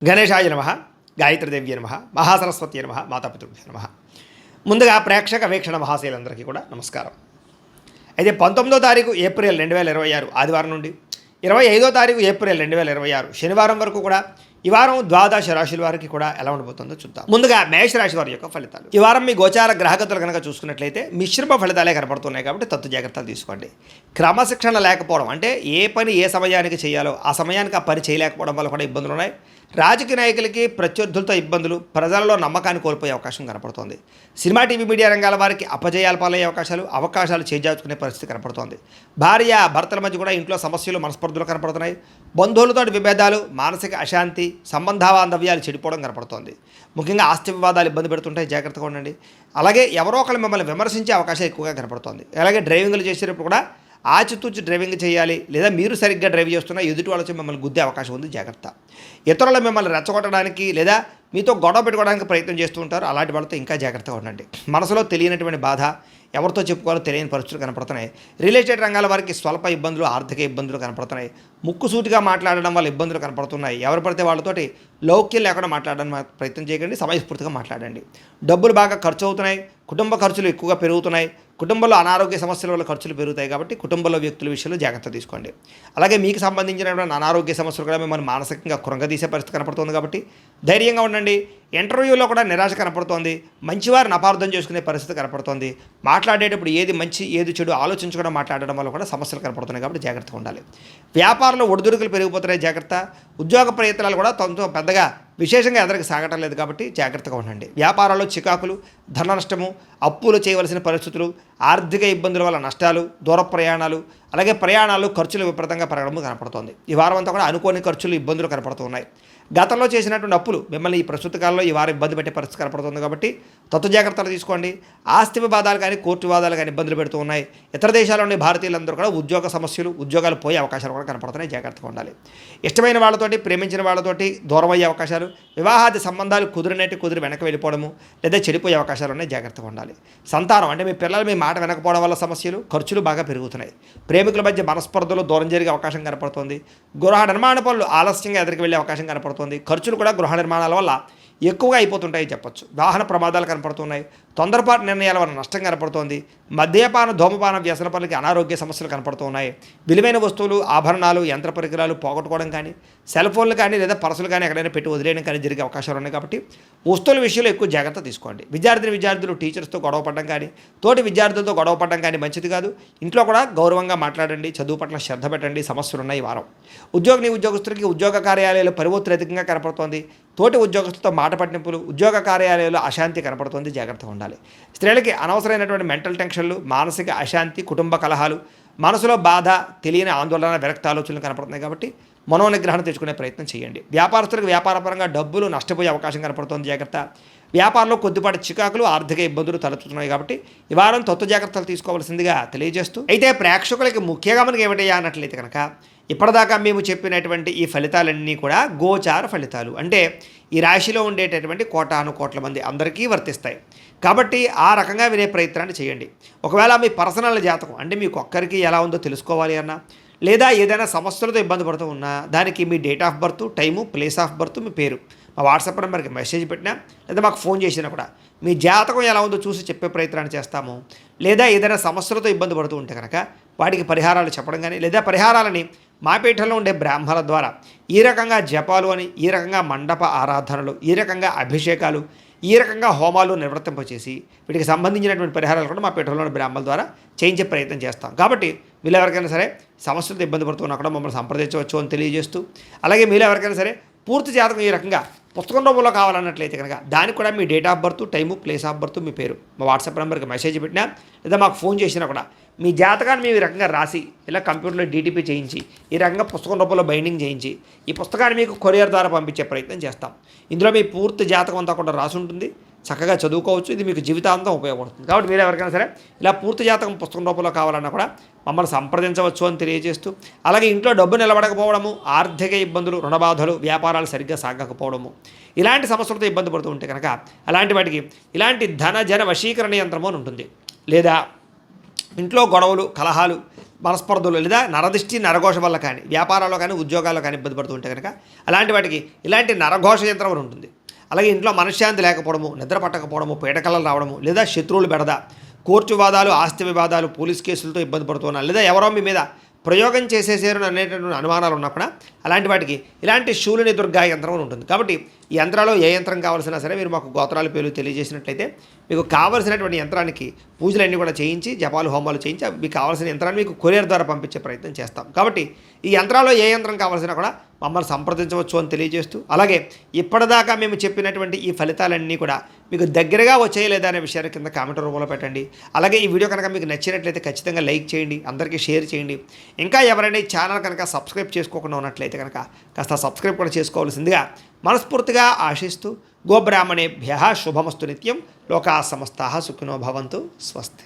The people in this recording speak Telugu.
గణేశాయ నమ, గాయత్రీదేవ్య నమ, మహాసరస్వతి నమ, మాతాపితృభ్య నమ. ముందుగా ప్రేక్షక వీక్షణ మహాశయులందరికీ కూడా నమస్కారం. అయితే 19వ తారీఖు ఏప్రిల్ 2026 ఆదివారం నుండి 25వ తారీఖు ఏప్రిల్ 2026 శనివారం వరకు కూడా ఈ వారం ద్వాదశ రాశుల వారికి కూడా ఎలా ఉండబోతుందో చూద్దాం. ముందుగా మేషరాశి వారి యొక్క ఫలితాలు. ఈ వారం మీ గోచార గ్రహగతులు కనుక చూసుకున్నట్లయితే మిశ్రమ ఫలితాలే కనపడుతున్నాయి కాబట్టి తత్తు జాగ్రత్తలు తీసుకోండి. క్రమశిక్షణ లేకపోవడం అంటే ఏ పని ఏ సమయానికి చేయాలో ఆ సమయానికి ఆ పని చేయలేకపోవడం వల్ల కూడా ఇబ్బందులు ఉన్నాయి. రాజకీయ నాయకులకి ప్రత్యర్థులతో ఇబ్బందులు, ప్రజలలో నమ్మకాన్ని కోల్పోయే అవకాశం కనపడుతోంది. సినిమా టీవీ మీడియా రంగాల వారికి అపజయాలు పాలయ్యే అవకాశాలు చేజార్చుకునే పరిస్థితి కనపడుతోంది. భార్య భర్తల మధ్య కూడా ఇంట్లో సమస్యలు, మనస్పర్ధలు కనపడుతున్నాయి. బంధువులతో విభేదాలు, మానసిక అశాంతి, సంబంధ బాంధవ్యాలు చెడిపోవడం కనపడుతోంది. ముఖ్యంగా ఆస్తి వివాదాలు ఇబ్బంది పెడుతుంటాయి, జాగ్రత్తగా ఉండండి. అలాగే ఎవరో ఒకరు మిమ్మల్ని విమర్శించే అవకాశం ఎక్కువగా కనపడుతోంది. అలాగే డ్రైవింగ్లు చేసేటప్పుడు కూడా ఆచితూచి డ్రైవింగ్ చేయాలి, లేదా మీరు సరిగ్గా డ్రైవ్ చేస్తున్నా ఎదుటి వాళ్ళతో మిమ్మల్ని గుద్దే అవకాశం ఉంది, జాగ్రత్త. ఇతరులు మిమ్మల్ని రెచ్చగొట్టడానికి లేదా మీతో గొడవ పెట్టుకోవడానికి ప్రయత్నం చేస్తూ ఉంటారు, అలాంటి వాళ్ళతో ఇంకా జాగ్రత్తగా ఉండండి. మనసులో తెలియనటువంటి బాధ, ఎవరితో చెప్పుకోవాలో తెలియని పరిస్థితులు కనపడుతున్నాయి. రియల్ ఎస్టేట్ రంగాల వారికి స్వల్ప ఇబ్బందులు, ఆర్థిక ఇబ్బందులు కనపడుతున్నాయి. ముక్కుసూటిగా మాట్లాడడం వల్ల ఇబ్బందులు కనపడుతున్నాయి. ఎవరు పడితే వాళ్ళతోటి లౌక్యం లేకుండా మాట్లాడడానికి ప్రయత్నం చేయకండి, సమయస్ఫూర్తిగా మాట్లాడండి. డబ్బులు బాగా ఖర్చు అవుతున్నాయి, కుటుంబ ఖర్చులు ఎక్కువగా పెరుగుతున్నాయి. కుటుంబంలో అనారోగ్య సమస్యల వల్ల ఖర్చులు పెరుగుతాయి కాబట్టి కుటుంబంలో వ్యక్తుల విషయంలో జాగ్రత్త తీసుకోండి. అలాగే మీకు సంబంధించినటువంటి అనారోగ్య సమస్యలు కూడా మిమ్మల్ని మానసికంగా కృంగదీసే పరిస్థితి కనపడుతుంది కాబట్టి ధైర్యంగా ఉండండి. ఇంటర్వ్యూలో కూడా నిరాశ కనపడుతోంది. మంచివారిని అపార్థం చేసుకునే పరిస్థితి కనపడుతోంది. మాట్లాడేటప్పుడు ఏది మంచి ఏది చెడు ఆలోచించకుండా మాట్లాడడం వల్ల కూడా సమస్యలు కనపడుతున్నాయి కాబట్టి జాగ్రత్తగా ఉండాలి. వ్యాపారంలో ఒడిదుడుకులు పెరిగిపోతున్నాయి, జాగ్రత్త. ఉద్యోగ ప్రయత్నాలు కూడా పెద్దగా విశేషంగా ఎదరికి సాగటం లేదు కాబట్టి జాగ్రత్తగా ఉండండి. వ్యాపారాల్లో చికాకులు, ధన నష్టము, అప్పులు చేయవలసిన పరిస్థితులు, ఆర్థిక ఇబ్బందుల వల్ల నష్టాలు, దూర ప్రయాణాలు, అలాగే ప్రయాణాలు ఖర్చులు విపరీతంగా పెరగడం కనపడుతోంది. ఈ వారం అంతా కూడా అనుకోని ఖర్చులు, ఇబ్బందులు కనపడుతున్నాయి. గతంలో చేసినటువంటి అప్పులు మిమ్మల్ని ఈ ప్రస్తుత కాలంలో ఈ వారం ఇబ్బంది పెట్టే పరిస్థితి కనపడుతుంది కాబట్టి తత్వ జాగ్రత్తలు తీసుకోండి. ఆస్తి వివాదాలు కానీ కోర్టు వివాదాలు కానీ ఇబ్బందులు పెడుతూ ఉన్నాయి. ఇతర దేశాల్లో ఉండే భారతీయులందరూ కూడా ఉద్యోగ సమస్యలు, ఉద్యోగాలు పోయే అవకాశాలు కూడా కనపడుతున్నాయి, జాగ్రత్తగా ఉండాలి. ఇష్టమైన వాళ్ళతోటి, ప్రేమించిన వాళ్ళతోటి దూరం అయ్యే అవకాశాలు, వివాహాది సంబంధాలు కుదిరి వెనక వెళ్ళిపోవడము లేదా చెడిపోయే అవకాశాలు ఉన్నాయి, జాగ్రత్తగా ఉండాలి. సంతానం అంటే మీ పిల్లలు మీ మాట వెనకపోవడం వల్ల సమస్యలు, ఖర్చులు బాగా పెరుగుతున్నాయి. ప్రేమికుల మధ్య మనస్పర్ధలు దూరం జరిగే అవకాశం కనపడుతుంది. గృహ నిర్మాణ పనులు ఆలస్యంగా ఎదురికి వెళ్ళే అవకాశం కనపడుతుంది. ఖర్చులు కూడా గృహ నిర్మాణాల వల్ల ఎక్కువగా అయిపోతుంటాయి చెప్పచ్చు. వాహన ప్రమాదాలు కనపడుతున్నాయి. తొందరపాటు నిర్ణయాల వల్ల నష్టం కనపడుతోంది. మద్యపాన, ధూమపాన, వ్యసన పనులకి అనారోగ్య సమస్యలు కనపడుతున్నాయి. విలువైన వస్తువులు, ఆభరణాలు, యంత్ర పరికరాలు పోగొట్టుకోవడం కానీ, సెల్ ఫోన్లు కానీ లేదా పర్సులు కానీ ఎక్కడైనా పెట్టి వదిలేయడం కానీ జరిగే అవకాశాలు ఉన్నాయి కాబట్టి వస్తువుల విషయంలో ఎక్కువ జాగ్రత్త తీసుకోండి. విద్యార్థులు టీచర్స్తో గొడవ పడడం కానీ, తోటి విద్యార్థులతో గొడవ పడడం కానీ మంచిది కాదు. ఇంట్లో కూడా గౌరవంగా మాట్లాడండి, చదువు పట్ల శ్రద్ధ పెట్టండి. సమస్యలు ఉన్నాయి ఈ వారం. ఉద్యోగస్తులకి ఉద్యోగ కార్యాలయాలు పరివొత్తులు అధికంగా కనపడుతోంది. తోటి ఉద్యోగస్తులతో మాట పట్టింపులు, ఉద్యోగ కార్యాలయాల్లో అశాంతి కనపడుతుంది, జాగ్రత్తగా ఉండాలి. స్త్రీలకి అనవసరమైనటువంటి మెంటల్ టెన్షన్లు, మానసిక అశాంతి, కుటుంబ కలహాలు, మనసులో బాధ, తెలియని ఆందోళన, విరక్త ఆలోచనలు కనపడుతున్నాయి కాబట్టి మనోనిగ్రహణ తెచ్చుకునే ప్రయత్నం చేయండి. వ్యాపారస్తులకు వ్యాపారపరంగా డబ్బులు నష్టపోయే అవకాశం కనపడుతుంది, జాగ్రత్త. వ్యాపారంలో కొద్దిపాటి చికాకులు, ఆర్థిక ఇబ్బందులు తలెత్తుతున్నాయి కాబట్టి ఈ వారం తత్వ జాగ్రత్తలు తీసుకోవాల్సిందిగా తెలియజేస్తూ, అయితే ప్రేక్షకులకి ముఖ్యంగా మనకి ఏమిటయ్యా అన్నట్లయితే కనుక ఇప్పటిదాకా మేము చెప్పినటువంటి ఈ ఫలితాలన్నీ కూడా గోచార ఫలితాలు, అంటే ఈ రాశిలో ఉండేటటువంటి కోటాను కోట్ల మంది అందరికీ వర్తిస్తాయి కాబట్టి ఆ రకంగా వినే ప్రయత్నాన్ని చేయండి. ఒకవేళ మీ పర్సనల్ జాతకం అంటే మీకు ఒక్కరికి ఎలా ఉందో తెలుసుకోవాలి అన్నా, లేదా ఏదైనా సమస్యలతో ఇబ్బంది పడుతూ ఉన్నా దానికి మీ date of birth, time, place of birth, మీ పేరు మా వాట్సాప్ నెంబర్కి మెసేజ్ పెట్టినా లేదా మాకు ఫోన్ చేసినా కూడా మీ జాతకం ఎలా ఉందో చూసి చెప్పే ప్రయత్నాన్ని చేస్తాము. లేదా ఏదైనా సమస్యలతో ఇబ్బంది పడుతూ ఉంటే కనుక వాటికి పరిహారాలు చెప్పడం కానీ, లేదా పరిహారాలని మా పీఠంలో ఉండే బ్రాహ్మణుల ద్వారా ఈ రకంగా జపాలు అని, ఈ రకంగా మండప ఆరాధనలు, ఈ రకంగా అభిషేకాలు, ఈ రకంగా హోమాలు నిర్వర్తింపచేసి వీటికి సంబంధించినటువంటి పరిహారాలు కూడా మా పీఠంలోని బ్రాహ్మణుల ద్వారా చేయించే ప్రయత్నం చేస్తాం. కాబట్టి మీరు ఎవరికైనా సరే సమస్యలతో ఇబ్బంది పడుతున్నా కూడా మమ్మల్ని సంప్రదించవచ్చు అని తెలియజేస్తూ, అలాగే మీరు ఎవరికైనా సరే పూర్తి జాతకం ఈ రకంగా పుస్తకం రూపంలో కావాలన్నట్లయితే కనుక దానికి కూడా మీ date of birth, time, place of birth, మీ పేరు మా వాట్సాప్ నెంబర్కి మెసేజ్ పెట్టినా లేదా మాకు ఫోన్ చేసినా కూడా మీ జాతకాన్ని మేము ఈ రకంగా రాసి ఇలా కంప్యూటర్లో డీటీపీ చేయించి ఈ రకంగా పుస్తకం రూపంలో బైండింగ్ చేయించి ఈ పుస్తకాన్ని మీకు కొరియర్ ద్వారా పంపించే ప్రయత్నం చేస్తాం. ఇందులో మీ పూర్తి జాతకం అంతా కూడా రాసి ఉంటుంది, చక్కగా చదువుకోవచ్చు. ఇది మీకు జీవితాంతం ఉపయోగపడుతుంది. కాబట్టి మీరు ఎవరికైనా సరే ఇలా పూర్తి జాతకం పుస్తకం రూపంలో కావాలన్నా కూడా మమ్మల్ని సంప్రదించవచ్చు అని తెలియజేస్తూ, అలాగే ఇంట్లో డబ్బు నిలబడకపోవడము, ఆర్థిక ఇబ్బందులు, రుణబాధలు, వ్యాపారాలు సరిగ్గా సాగకపోవడము, ఇలాంటి సమస్యలతో ఇబ్బంది పడుతూ ఉంటే కనుక అలాంటి వాటికి ఇలాంటి ధన జన వశీకరణ యంత్రము అని ఉంటుంది, లేదా ఇంట్లో గొడవలు, కలహాలు, మనస్పర్ధలు లేదా నరదిష్టి, నరఘోష వల్ల కానీ వ్యాపారాల్లో కానీ ఉద్యోగాల్లో కానీ ఇబ్బంది పడుతూ ఉంటే కనుక అలాంటి వాటికి ఇలాంటి నరఘోష యంత్రం అని ఉంటుంది. అలాగే ఇంట్లో మనశ్శాంతి లేకపోవడము, నిద్ర పట్టకపోవడము, పీడకలలు రావడము లేదా శత్రువులు బెడద, కోర్టు వివాదాలు, ఆస్తి వివాదాలు, పోలీస్ కేసులతో ఇబ్బంది పడుతున్నా లేదా ఎవరో మీ మీద ప్రయోగం చేసేసారు అనేటటువంటి అనుమానాలు ఉన్నప్పుడు అలాంటి వాటికి ఇలాంటి శూలిని దుర్గా యంత్రం అని ఉంటుంది. కాబట్టి ఈ యంత్రాల్లో ఏ యంత్రం కావాల్సినా సరే మీరు మాకు గోత్రాల పేర్లు తెలియజేసినట్లయితే మీకు కావాల్సినటువంటి యంత్రానికి పూజలన్నీ కూడా చేయించి, జపాలు, హోమాలు చేయించి మీకు కావాల్సిన యంత్రాన్ని మీకు కొరియర్ ద్వారా పంపించే ప్రయత్నం చేస్తాం. కాబట్టి ఈ యంత్రాల్లో ఏ యంత్రం కావాల్సినా కూడా మమ్మల్ని సంప్రదించవచ్చు అని తెలియజేస్తూ, అలాగే ఇప్పటిదాకా మేము చెప్పినటువంటి ఈ ఫలితాలన్నీ కూడా మీకు దగ్గరగా వచ్చాయి లేదా అనే విషయాన్ని కింద కామెంట్ రూపంలో పెట్టండి. అలాగే ఈ వీడియో కనుక మీకు నచ్చినట్లయితే ఖచ్చితంగా లైక్ చేయండి, అందరికీ షేర్ చేయండి. ఇంకా ఎవరైనా ఈ ఛానల్ కనుక సబ్స్క్రైబ్ చేసుకోకుండా ఉన్నట్లయితే కనుక కాస్త సబ్స్క్రైబ్ కూడా చేసుకోవాల్సిందిగా మనస్ఫూర్తిగా ఆశిస్తూ, గోబ్రాహ్మణేభ్యః శుభమస్తు నిత్యం, లోకా సమస్తాః సుఖినో భవంతు, స్వస్తి.